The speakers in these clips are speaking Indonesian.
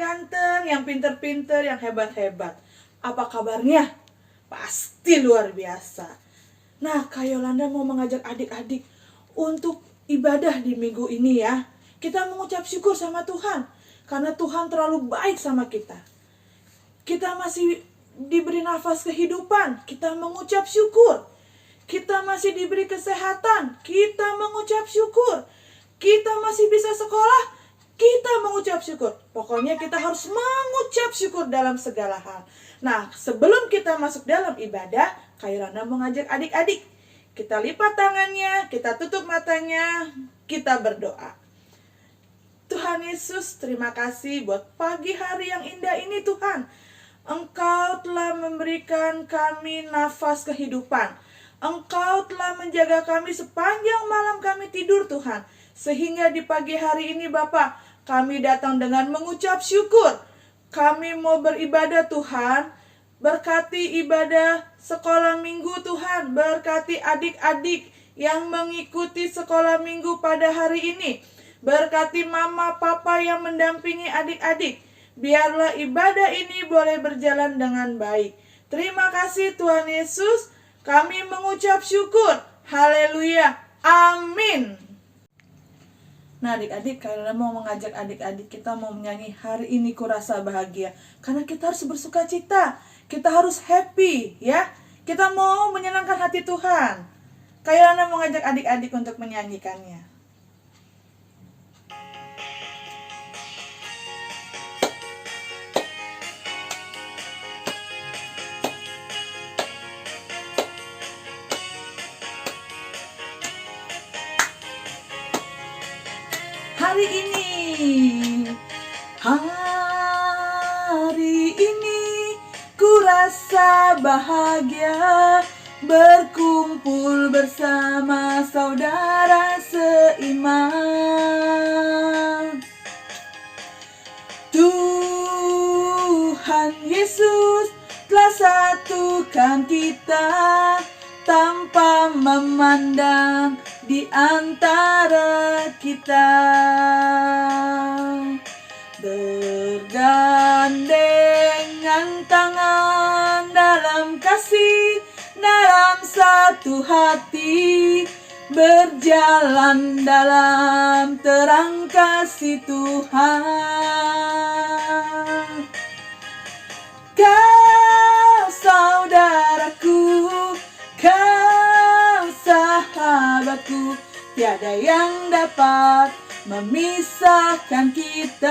ganteng-ganteng, yang pinter-pinter, yang hebat-hebat. Apa kabarnya? Pasti luar biasa. Nah, Kak Yolanda mau mengajak adik-adik untuk ibadah di minggu ini ya. Kita mengucap syukur sama Tuhan, karena Tuhan terlalu baik sama kita. Kita masih diberi nafas kehidupan, kita mengucap syukur. Kita masih diberi kesehatan, kita mengucap syukur. Kita masih bisa sekolah, kita mengucap syukur. Pokoknya kita harus mengucap syukur dalam segala hal. Nah, sebelum kita masuk dalam ibadah, Kak Yolanda mengajak adik-adik. Kita lipat tangannya, kita tutup matanya, kita berdoa. Tuhan Yesus, terima kasih buat pagi hari yang indah ini Tuhan. Engkau telah memberikan kami nafas kehidupan. Engkau telah menjaga kami sepanjang malam kami tidur Tuhan. Sehingga di pagi hari ini Bapa, kami datang dengan mengucap syukur. Kami mau beribadah Tuhan. Berkati ibadah sekolah minggu Tuhan. Berkati adik-adik yang mengikuti sekolah minggu pada hari ini. Berkati mama papa yang mendampingi adik-adik. Biarlah ibadah ini boleh berjalan dengan baik. Terima kasih Tuhan Yesus. Kami mengucap syukur. Haleluya. Amin. Nah adik-adik, karena mau mengajak adik-adik, kita mau menyanyi hari ini kurasa bahagia. Karena kita harus bersuka cita. Kita harus happy ya. Kita mau menyenangkan hati Tuhan. Karena mau mengajak adik-adik untuk menyanyikannya. Hari ini ku rasa bahagia berkumpul bersama saudara seiman. Tuhan Yesus telah satukan kita tanpa memandang di antara kita. Bergandengan tangan dalam kasih, dalam satu hati, berjalan dalam terang kasih Tuhan. Kau saudaraku, kau sahabatku, tiada yang dapat memisahkan kita.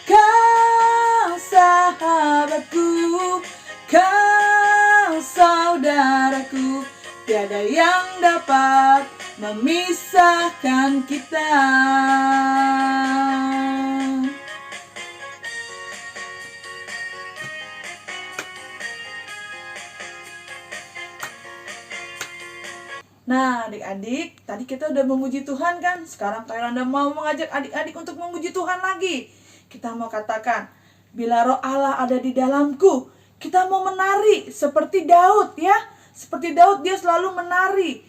Kau sahabatku, kau saudaraku, tiada yang dapat memisahkan kita. Nah adik-adik, tadi kita udah memuji Tuhan kan? Sekarang Kak Yolanda mau mengajak adik-adik untuk memuji Tuhan lagi. Kita mau katakan, bila roh Allah ada di dalamku. Kita mau menari seperti Daud ya. Seperti Daud dia selalu menari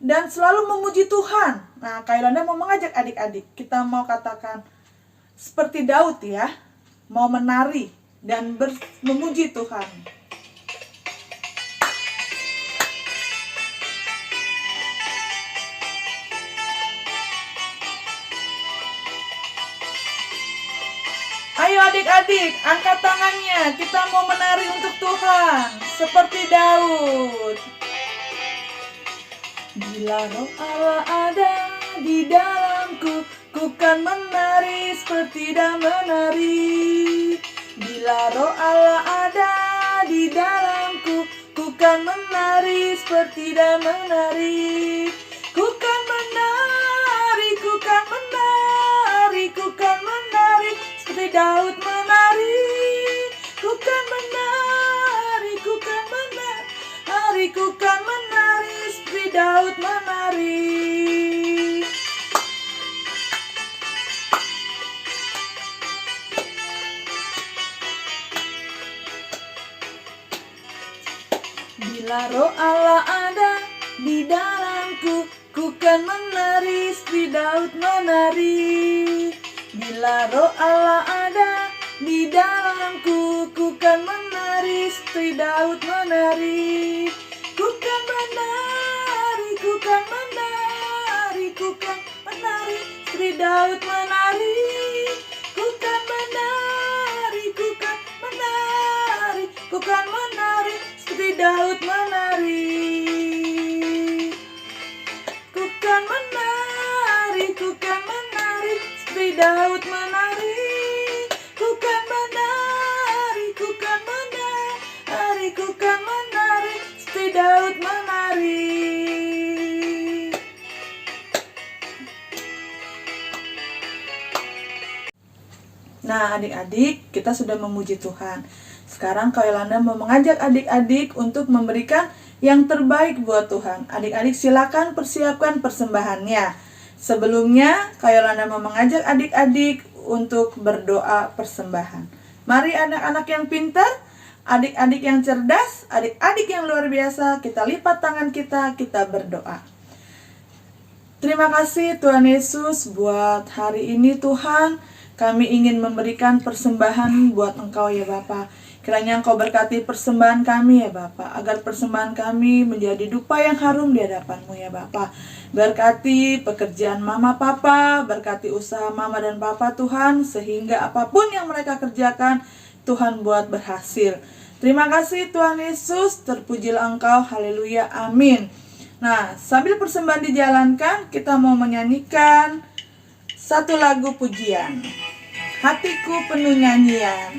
dan selalu memuji Tuhan. Nah Kak Yolanda mau mengajak adik-adik. Kita mau katakan seperti Daud ya. Mau menari dan memuji Tuhan. Ayo adik-adik, angkat tangannya. Kita mau menari untuk Tuhan seperti Daud. Bila roh Allah ada di dalamku, ku kan menari seperti dan menari. Bila roh Allah ada di dalamku, ku kan menari seperti dan menari. Ku kan menari, ku kan menari, ku kan menari seperti Daud menari. Ku kan menari, ku kan menari, ku kan menari seperti Daud menari. Bila roh Allah ada di dalamku, ku kan menari, istri Daud menari. Bila roh Allah ada di dalamku, ku kan menari, istri Daud menari. Ku kan menari, ku kan menari, ku kan menari, istri Daud menari. Ku kan menari, ku kan menari, ku kan menari, istri Daud menari. Ku kan menari, ku kan menari, istri Daud menari. Ku kan menari, ku kan menari, ku kan menari, istri Daud menari. Nah, adik-adik, kita sudah memuji Tuhan. Sekarang Kak Yolanda mau mengajak adik-adik untuk memberikan yang terbaik buat Tuhan. Adik-adik silakan persiapkan persembahannya. Sebelumnya, Kak Yolanda mau mengajak adik-adik untuk berdoa persembahan. Mari anak-anak yang pintar, adik-adik yang cerdas, adik-adik yang luar biasa, kita lipat tangan kita berdoa. Terima kasih Tuhan Yesus buat hari ini Tuhan. Kami ingin memberikan persembahan buat Engkau ya Bapa. Kiranya Engkau berkati persembahan kami ya Bapa, agar persembahan kami menjadi dupa yang harum di hadapan-Mu ya Bapa. Berkati pekerjaan Mama Papa, berkati usaha Mama dan Papa Tuhan, sehingga apapun yang mereka kerjakan, Tuhan buat berhasil. Terima kasih Tuhan Yesus, terpujilah Engkau, haleluya, amin. Nah, sambil persembahan dijalankan, kita mau menyanyikan satu lagu pujian, Hatiku Penuh Nyanyian.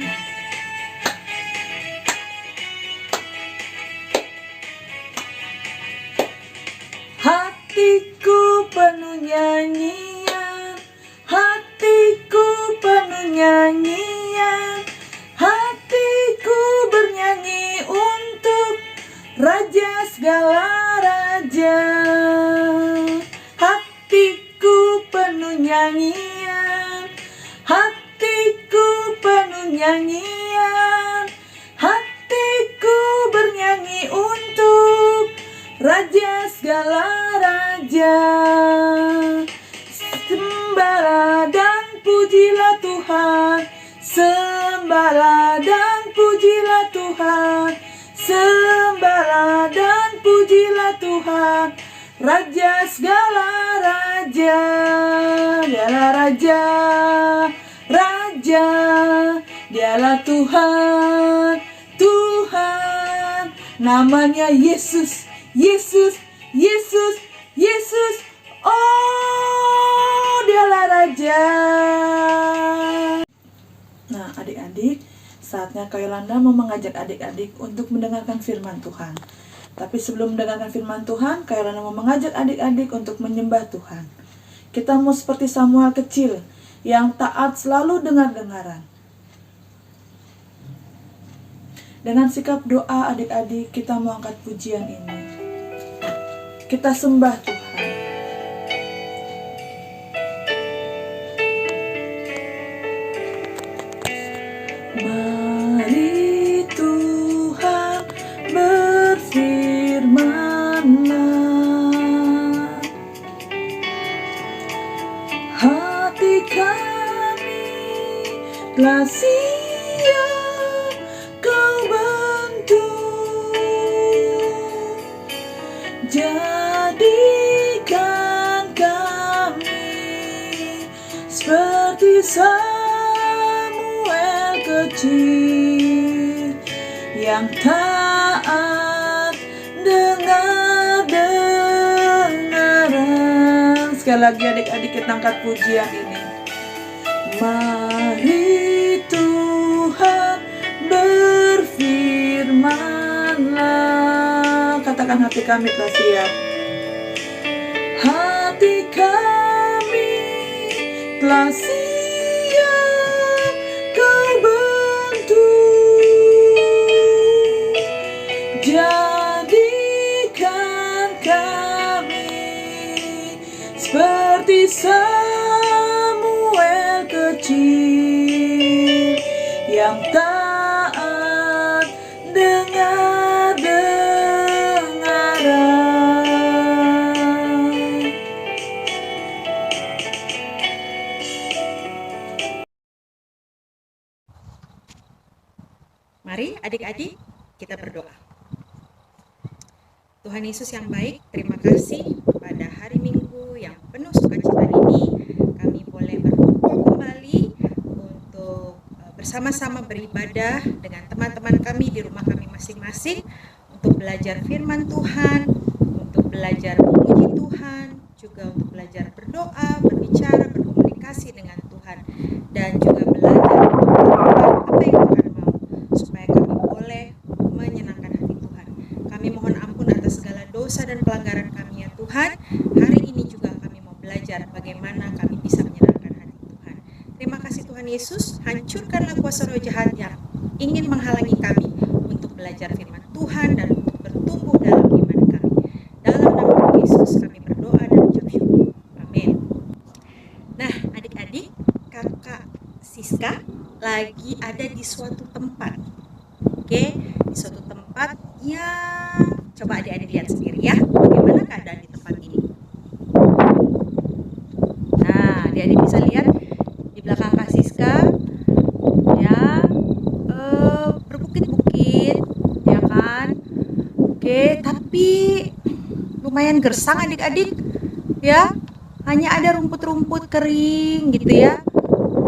Hatiku penuh nyanyian, hatiku penuh nyanyian, hatiku bernyanyi untuk Raja segala raja. Hatiku penuh nyanyian, hatiku penuh nyanyian, hatiku bernyanyi untuk Raja segala raja. Sembahlah dan pujilah Tuhan, sembahlah dan pujilah Tuhan, sembahlah dan pujilah Tuhan, Raja segala raja. Dialah Raja, Raja, Dialah Tuhan, Tuhan. Namanya Yesus, Yesus, Yesus, Yesus. Oh, Dialah Raja. Nah, adik-adik, saatnya Kak Yolanda mau mengajak adik-adik untuk mendengarkan firman Tuhan. Tapi sebelum mendengarkan firman Tuhan, Kak Yolanda mau mengajak adik-adik untuk menyembah Tuhan. Kita mau seperti Samuel kecil yang taat selalu dengar-dengaran. Dengan sikap doa adik-adik, kita mau angkat pujian ini. Kita sembah Tuhan. Mari Tuhan berfirman, hati kami telah siap Kau bentuk, jadikan kami seperti Samuel kecil yang taat dengar-dengaran. Sekali lagi adik-adik kita angkat pujian ini. Mari Tuhan berfirmanlah. Katakan hati kami telah siap. Hati kami telah siap Kau bentuk, jadikan kami seperti Samuel kecil yang taat dengar-dengaran. Mari adik-adik kita berdoa. Tuhan Yesus yang baik, terima kasih pada hari Minggu yang penuh sukacita ini kami boleh berkumpul kembali untuk bersama-sama beribadah dengan teman-teman kami di rumah kami masing-masing untuk belajar firman Tuhan, untuk belajar memuji Tuhan, juga untuk belajar berdoa, berbicara, berkomunikasi dengan Tuhan, dan juga belajar untuk melakukan apa yang Tuhan mau supaya kami boleh menyenangkan hati Tuhan. Kami mohon ampun atas segala dosa dan pelanggaran kami ya Tuhan. Hari ini juga kami mau belajar bagaimana kami bisa menyenangkan hati Tuhan. Terima kasih Tuhan Yesus, hancurkanlah kuasa roh jahat yang ingin menghalangi kami untuk belajar firman Tuhan dan untuk bertumbuh dalam iman kami. Dalam nama Yesus kami berdoa dan ucap syukur. Amin. Nah, adik-adik, kakak Siska lagi ada di suatu tempat. Oke, di suatu tempat yang coba adik-adik lihat sendiri ya, bagaimana keadaan di tempat ini. Nah, adik-adik bisa lihat di belakang Kak Siska ya, berbukit-bukit ya kan. Oke, tapi lumayan gersang adik-adik ya, hanya ada rumput-rumput kering gitu ya.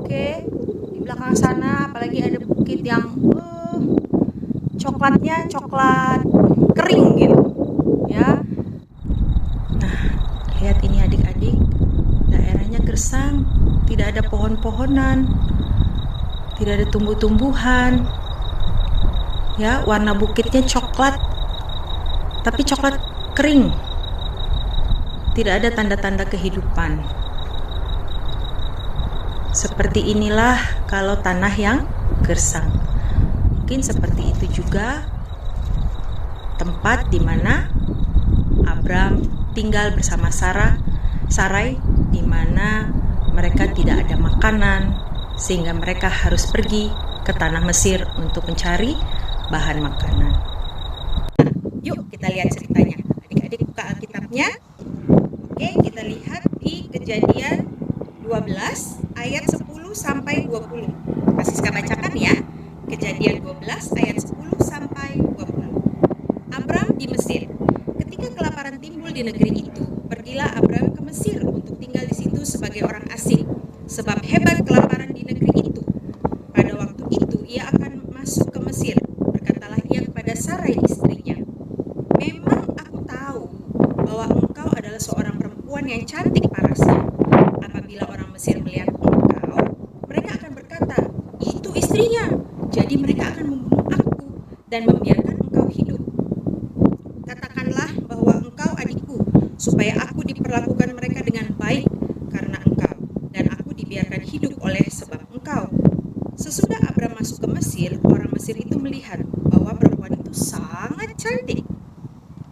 Oke, di belakang sana apalagi ada bukit yang coklatnya coklat kering gitu ya. Nah, lihat ini adik-adik, daerahnya gersang, tidak ada pohon-pohonan, tidak ada tumbuh-tumbuhan ya, warna bukitnya coklat tapi coklat kering, tidak ada tanda-tanda kehidupan. Seperti inilah kalau tanah yang gersang. Mungkin seperti itu juga tempat di mana Abram tinggal bersama Sarai, di mana mereka tidak ada makanan sehingga mereka harus pergi ke tanah Mesir untuk mencari bahan makanan. Yuk kita lihat ceritanya. Adik-adik buka Alkitabnya. Oke, kita lihat di Kejadian 12 ayat 10 sampai 20. Kasiska bacakan ya. Kejadian 12 ayat 10 sampai 20. Abram di Mesir. Ketika kelaparan timbul di negeri itu, pergilah Abram ke Mesir untuk tinggal di situ sebagai orang asing, sebab hebat kelaparan di negeri itu. Pada waktu itu ia akan masuk ke Mesir. Berkatalah ia kepada Sarai istrinya, "Memang aku tahu bahwa engkau adalah seorang perempuan yang cantik parasnya. Apabila orang Mesir melihat engkau, mereka akan berkata, 'Itu istrinya.' Jadi mereka akan membunuh aku dan membiarkan engkau hidup. Katakanlah bahwa engkau adikku, supaya aku diperlakukan mereka dengan baik karena engkau, dan aku dibiarkan hidup oleh sebab engkau." Sesudah Abram masuk ke Mesir, orang Mesir itu melihat bahwa perempuan itu sangat cantik.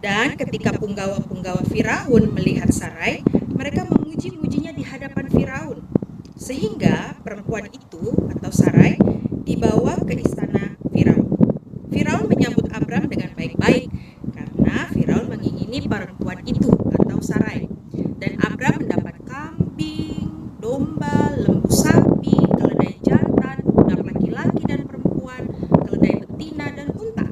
Dan ketika punggawa-punggawa Firaun melihat Sarai, mereka memuji-mujinya di hadapan Firaun. Sehingga perempuan itu atau Sarai dibawa ke istana Firaun. Firaun menyambut Abram dengan baik-baik karena Firaun mengingini perempuan itu atau Sarai. Dan Abram mendapat kambing, domba, lembu sapi, keledai jantan, budak laki-laki dan perempuan, keledai betina dan unta.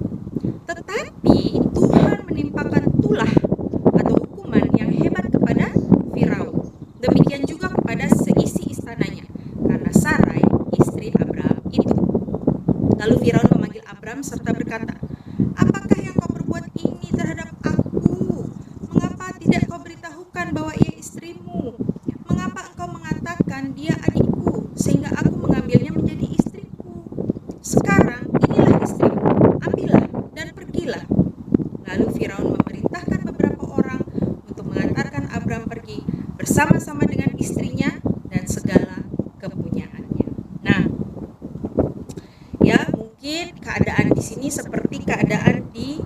Tetapi Tuhan menimpakan tulah atau hukuman yang hebat kepada Firaun. Demikian juga kepada seisi istananya karena Sarai istri Abram itu. Lalu Firaun memanggil Abram serta berkata, "Apakah yang kau perbuat ini terhadap aku? Mengapa tidak kau beritahukan bahwa ia istrimu? Mengapa engkau mengatakan dia adikku sehingga aku mengambilnya menjadi istriku? Sekarang inilah istrimu, ambillah dan pergilah." Lalu Firaun memerintahkan beberapa orang untuk mengantarkan Abram pergi bersama-sama dengan istrinya dan segala kepunyaannya. Nah, ya mungkin keadaan di sini seperti keadaan di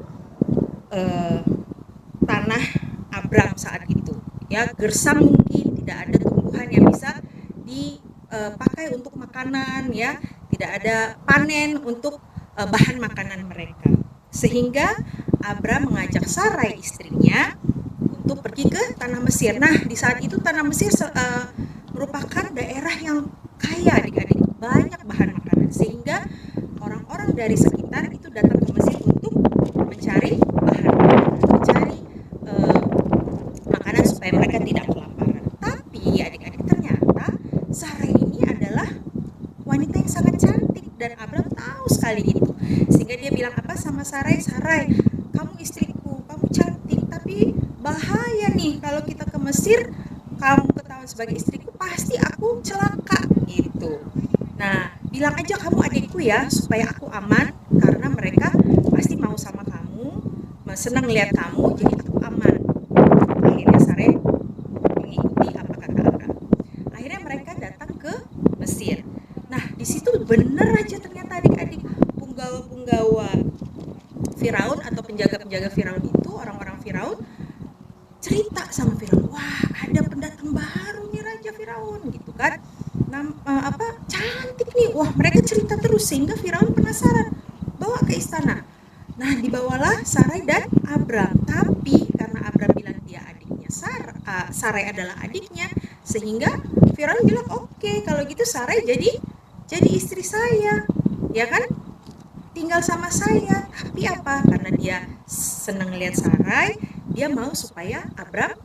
tanah Abram saat itu. Ya, gersang mungkin, tidak ada tumbuhan yang bisa dipakai untuk makanan, ya, tidak ada panen untuk bahan makanan mereka. Sehingga Abram mengajak Sarai istrinya untuk pergi ke tanah Mesir. Nah, di saat itu tanah Mesir merupakan daerah yang kaya adik-adik, banyak bahan makanan, sehingga orang-orang dari sekitar itu datang ke Mesir untuk mencari bahan, mencari makanan supaya mereka tidak kelaparan. Tapi adik-adik, ternyata Sarai ini adalah wanita yang sangat cantik dan Abram tahu sekali itu. Sehingga dia bilang apa sama Sarai? Sarai, kamu istriku, kamu cantik, tapi bahaya nih kalau kita ke Mesir, kamu ketahuan sebagai istriku, pasti aku celaka gitu. Nah, bilang aja kamu adikku ya, supaya aku aman, karena mereka pasti mau sama kamu, senang lihat kamu, jadi aku aman. Akhirnya Sarai mengikuti apa kata Abram. Akhirnya mereka datang ke Mesir. Nah, di situ bener aja ternyata adik-adik, punggawa-punggawa Firaun atau penjaga-penjaga Firaun itu, orang-orang Firaun cerita sama Firaun, wah ada pendatang baru nih Raja Firaun gitu kan, cantik nih, wah mereka cerita terus sehingga Firaun penasaran, bawa ke istana. Nah, dibawalah Sarai dan Abram, tapi karena Abram bilang dia adiknya Sarai adalah adiknya, sehingga Firaun bilang oke, kalau gitu Sarai jadi istri saya, ya kan, tinggal sama saya. Tapi apa, karena dia senang lihat Sarai, dia mau supaya Abram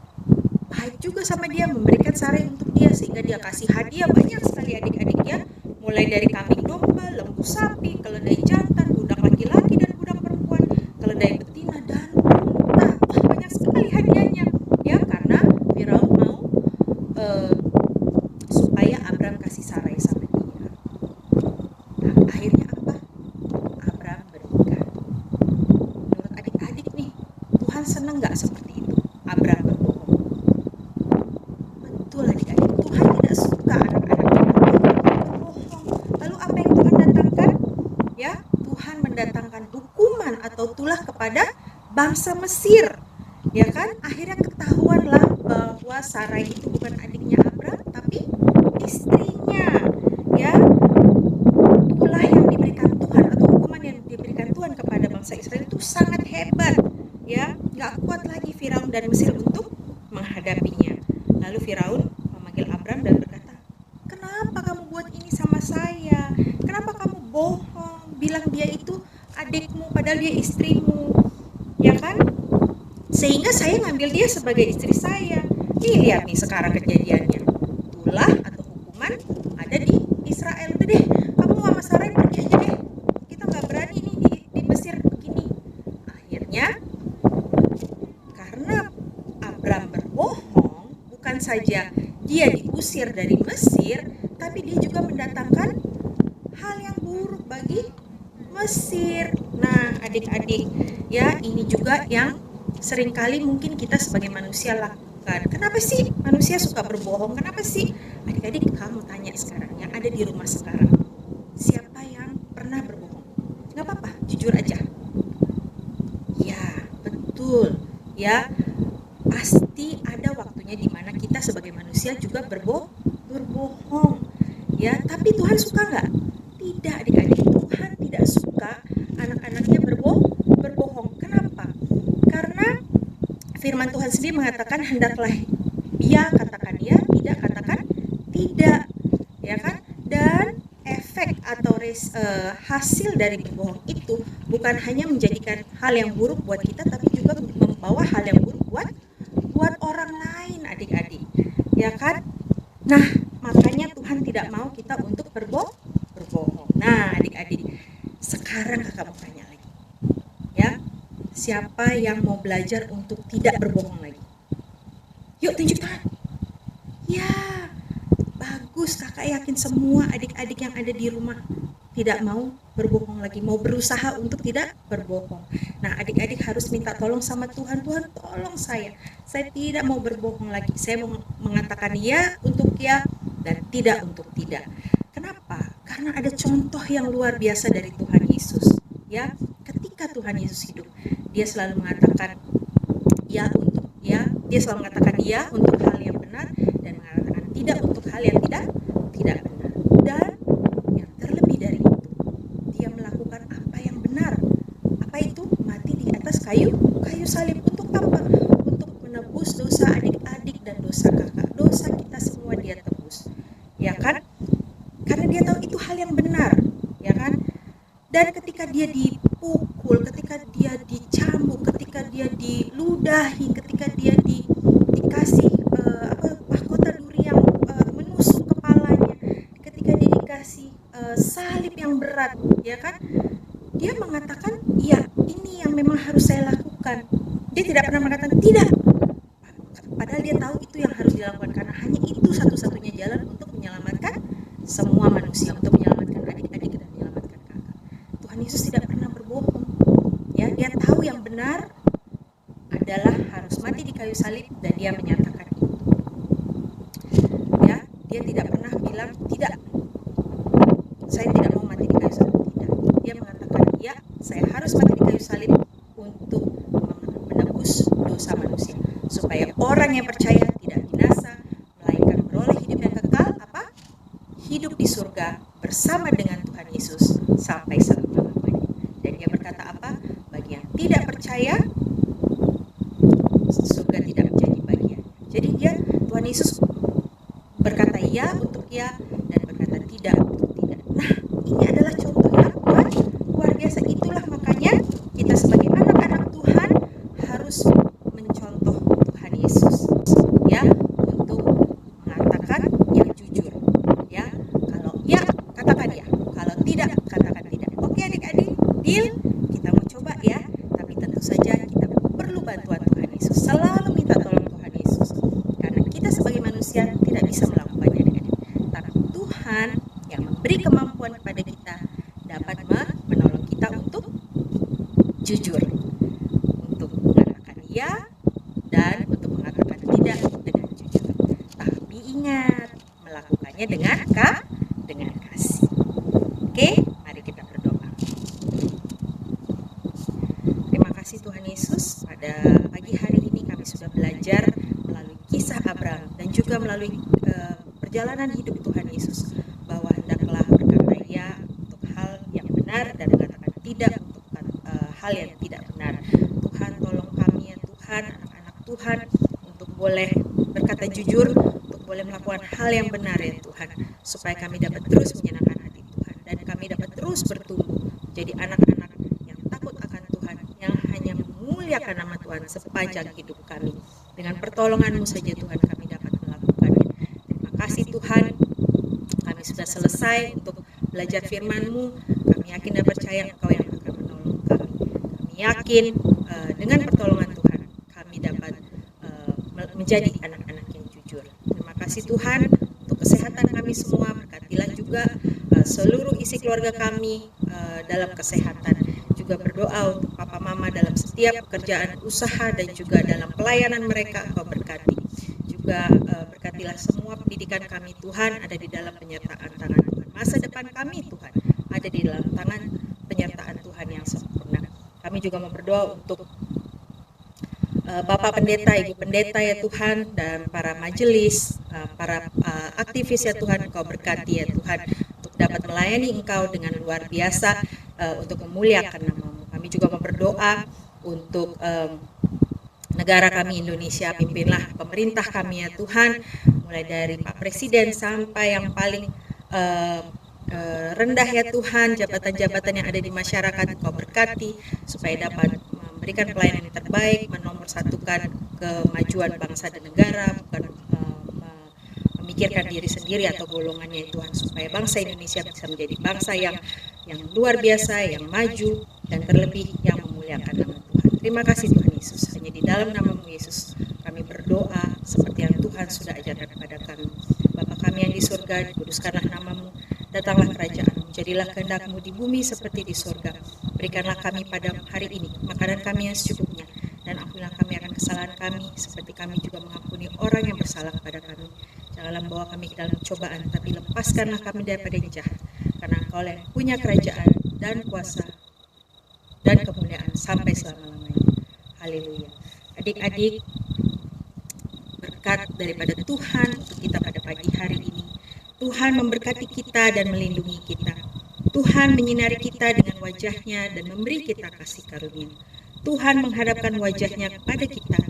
baik juga sama dia, memberikan Sarai untuk dia, sehingga dia kasih hadiah banyak sekali adik-adik ya, mulai dari kambing domba, lembu sapi, keledai jantan, budak laki-laki dan budak perempuan, keledai betina dan unta. Wah, banyak sekali hadiahnya ya, karena Firaun mau supaya Abram kasih Sarai sama dia. Nah, akhirnya apa? Abram bernikah. Menurut adik-adik nih, Tuhan senang nggak seperti itu? Abram berbohong. Betul adik-adik, Tuhan tidak suka anak-anaknya berbohong. Lalu apa yang Tuhan datangkan? Ya, Tuhan mendatangkan hukuman atau tulah kepada bangsa Mesir. Ya kan? Akhirnya ketahuanlah bahwa Sarai itu bukan adiknya Abram, tapi istrinya. Ya, tulah yang diberikan Tuhan atau hukuman yang diberikan Tuhan kepada bangsa Israel itu sangat hebat. Ya, nggak kuat lagi Firaun dan Mesir untuk menghadapinya. Lalu Firaun memanggil Abram dan berkata, kenapa kamu buat ini sama saya? Kenapa kamu bohong, bilang dia itu adikmu padahal dia istrimu, ya kan? Sehingga saya ngambil dia sebagai istri saya. Nih, lihat nih sekarang kejadiannya, tulah atau hukuman ada di Israel. Udah deh, kamu sama Sarai pergi aja deh, kita nggak berani nih di Mesir begini. Akhirnya karena Abram berbohong, bukan saja dia diusir dari Mesir, tapi dia juga mendatangkan hal yang buruk bagi Mesir. Nah, adik-adik, ya ini juga yang seringkali mungkin kita sebagai manusia lakukan. Kenapa sih manusia suka berbohong? Kenapa sih? Adik-adik, kamu tanya sekarang yang ada di rumah sekarang, siapa yang pernah berbohong? Gak apa-apa, jujur aja. Ya, betul. Ya, pasti ada waktunya di mana kita sebagai manusia juga berbohong. Ya, tapi Tuhan suka nggak? Tidak, adik-adik. Tuhan tidak suka anak-anaknya berbohong. Kenapa? Karena firman Tuhan sendiri mengatakan hendaklah ya katakan ya, tidak katakan tidak, ya kan? Dan efek atau hasil dari berbohong itu bukan hanya menjadikan hal yang buruk buat kita, tapi juga membawa hal yang buruk buat orang lain, adik-adik, ya kan? Nah, makanya Tuhan tidak mau kita untuk berbohong. Nah, adik-adik, sekarang kakak mau tanya lagi, ya, siapa yang mau belajar untuk tidak berbohong lagi? Yuk tunjuk tangan. Ya, bagus, kakak yakin semua adik-adik yang ada di rumah tidak mau berbohong lagi, mau berusaha untuk tidak berbohong. Nah, adik-adik harus minta tolong sama Tuhan. Tuhan, tolong saya tidak mau berbohong lagi. Saya mau mengatakan ya untuk ya dan tidak untuk tidak. Kenapa? Karena ada contoh yang luar biasa dari Tuhan Yesus. Ya, ketika Tuhan Yesus hidup, dia selalu mengatakan ya untuk ya, dia selalu mengatakan ya untuk hal yang benar dan mengatakan tidak untuk hal yang tidak benar. Dan yang terlebih dari itu, dia melakukan apa yang benar. Apa itu? Mati di atas kayu salib. Untuk apa? Untuk menebus dosa adik-adik dan dosa kakak. Dosa kita semua dia tebus. Ya kan? Karena dia tahu itu hal yang benar, ya kan? Dan ketika dia dipukul, ketika dia dicambuk, ketika dia diludahi, ketika dia dikasih mahkota duri yang menusuk kepalanya, ketika dia dikasih salib yang berat, ya kan? Dia mengatakan, ya ini yang memang harus saya lakukan. Dia tidak pernah mengatakan tidak. Padahal dia tahu itu yang harus dilakukan, karena hanya itu satu-satunya jalan untuk menyelamatkan semua manusia, untuk menyelamatkan adik-adik dan menyelamatkan kakak. Tuhan Yesus tidak pernah berbohong. Ya, dia tahu yang benar adalah harus mati di kayu salib, dan dia menyatakan itu. Ya, dia tidak pernah bilang tidak. Saya tidak mau mati di kayu salib, tidak. Dia mengatakan, ya, saya harus mati di kayu salib untuk menebus dosa manusia, supaya orang yang percaya tidak binasa, melainkan beroleh hidup yang kekal, hidup di surga bersama dengan Tuhan Yesus sampai selama-lamanya. Dan dia berkata apa? Bagi yang tidak percaya, surga tidak menjadi bagian. Jadi Tuhan Yesus berkata ya untuk ya, dan berkata tidak untuk tidak. Nah, ini adalah contoh yang luar biasa. Itulah makanya kita sebagai anak-anak Tuhan harus mencontoh Tuhan Yesus, ya, untuk mengatakan yang jujur, ya. Kalau ya, katakan ya. Kalau tidak, katakan tidak. Oke adik-adik, deal? Kita mau coba ya. Tapi tentu saja kita perlu bantuan Tuhan Yesus. Selalu minta tolong Tuhan Yesus, karena kita sebagai manusia tidak bisa melakukannya, adik-adik. Tapi Tuhan yang memberi kemampuan kepada kita dapat menolong kita untuk jujur, untuk mengatakan ya dan untuk mengatakan tidak dengan jujur. Tapi ingat, melakukannya dengan kasih. Oke, mari kita berdoa. Terima kasih Tuhan Yesus, pada pagi hari ini kami sudah belajar melalui kisah Abraham dan juga melalui perjalanan hidup Tuhan Yesus, bahwa hendaklah berkata ya untuk hal yang benar dan mengatakan tidak untuk hal yang tidak benar. Tuhan tolong kami ya Tuhan, anak-anak Tuhan, untuk boleh berkata jujur, untuk boleh melakukan hal yang benar ya Tuhan, supaya kami dapat terus menyenangkan hati Tuhan, dan kami dapat terus bertumbuh jadi anak-anak yang takut akan Tuhan, yang hanya memuliakan nama Tuhan sepanjang hidup kami. Dengan pertolongan-Mu saja Tuhan kami dapat melakukannya. Terima kasih Tuhan, kami sudah selesai untuk belajar firman-Mu. Kami yakin dan percaya Engkau yang akan menolong kami. Kami yakin dengan pertolongan Tuhan kami dapat menjadi anak-anak yang jujur. Terima kasih Tuhan untuk kesehatan kami semua. Berkatilah juga seluruh isi keluarga kami dalam kesehatan. Juga berdoa untuk papa mama dalam setiap pekerjaan usaha dan juga dalam pelayanan mereka, Engkau berkati. Juga berkatilah semua pendidikan kami Tuhan ada di dalam penyertaan tangan Tuhan. Masa depan kami Tuhan ada di dalam tangan penyertaan Tuhan yang sempurna. Kami juga mau berdoa untuk Bapak Pendeta, Ibu Pendeta ya Tuhan, dan para majelis, para aktivis ya Tuhan, Engkau berkati ya Tuhan, untuk dapat melayani Engkau dengan luar biasa, untuk memuliakan nama-Mu. Kami juga mau berdoa untuk negara kami Indonesia, pimpinlah pemerintah kami ya Tuhan, mulai dari Pak Presiden sampai yang paling rendah ya Tuhan, jabatan-jabatan yang ada di masyarakat Engkau berkati, supaya dapat memberikan pelayanan yang terbaik, menomorsatukan kemajuan bangsa dan negara, bukan memikirkan diri sendiri atau golongannya Tuhan, supaya bangsa Indonesia bisa menjadi bangsa yang luar biasa, yang maju, dan terlebih yang memuliakan nama Tuhan. Terima kasih Tuhan Yesus, hanya di dalam nama-Mu Yesus kami berdoa seperti yang Tuhan sudah ajarkan kepada kami. Bapa kami yang di surga, dikuduskanlah nama-Mu, datanglah kerajaan-Mu, jadilah kehendak-Mu di bumi seperti di surga. Berikanlah kami pada hari ini makanan kami yang secukupnya, dan ampunilah kami akan kesalahan kami, seperti kami juga mengampuni orang yang bersalah kepada kami. Janganlah membawa kami ke dalam cobaan, tapi lepaskanlah kami daripada yang jahat, karena Engkau yang punya kerajaan dan kuasa dan kemuliaan sampai selama-lamanya. Haleluya. Adik-adik, berkat daripada Tuhan untuk kita pada pagi hari ini. Tuhan memberkati kita dan melindungi kita. Tuhan menyinari kita dengan wajah-Nya dan memberi kita kasih karunia. Tuhan menghadapkan wajah-Nya kepada kita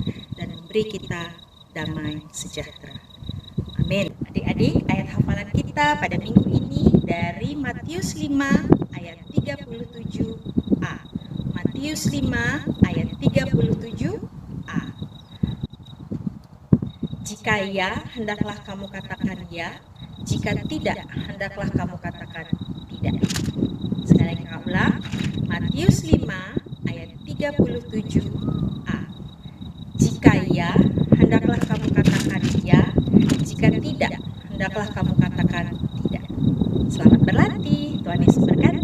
dan memberi kita damai sejahtera. Amin. Adik-adik, ayat hafalan kita pada minggu ini dari Matius 5 ayat ayat 37a. Matius 5 ayat 37a. Jika ya, hendaklah kamu katakan ya. Jika tidak, hendaklah kamu katakan tidak. Sekali lagi kakak ulang. Matius 5 ayat 37a. Jika ya, hendaklah kamu katakan ya. Jika tidak, hendaklah kamu katakan tidak. Selamat berlatih. Tuhan Yesus berkati.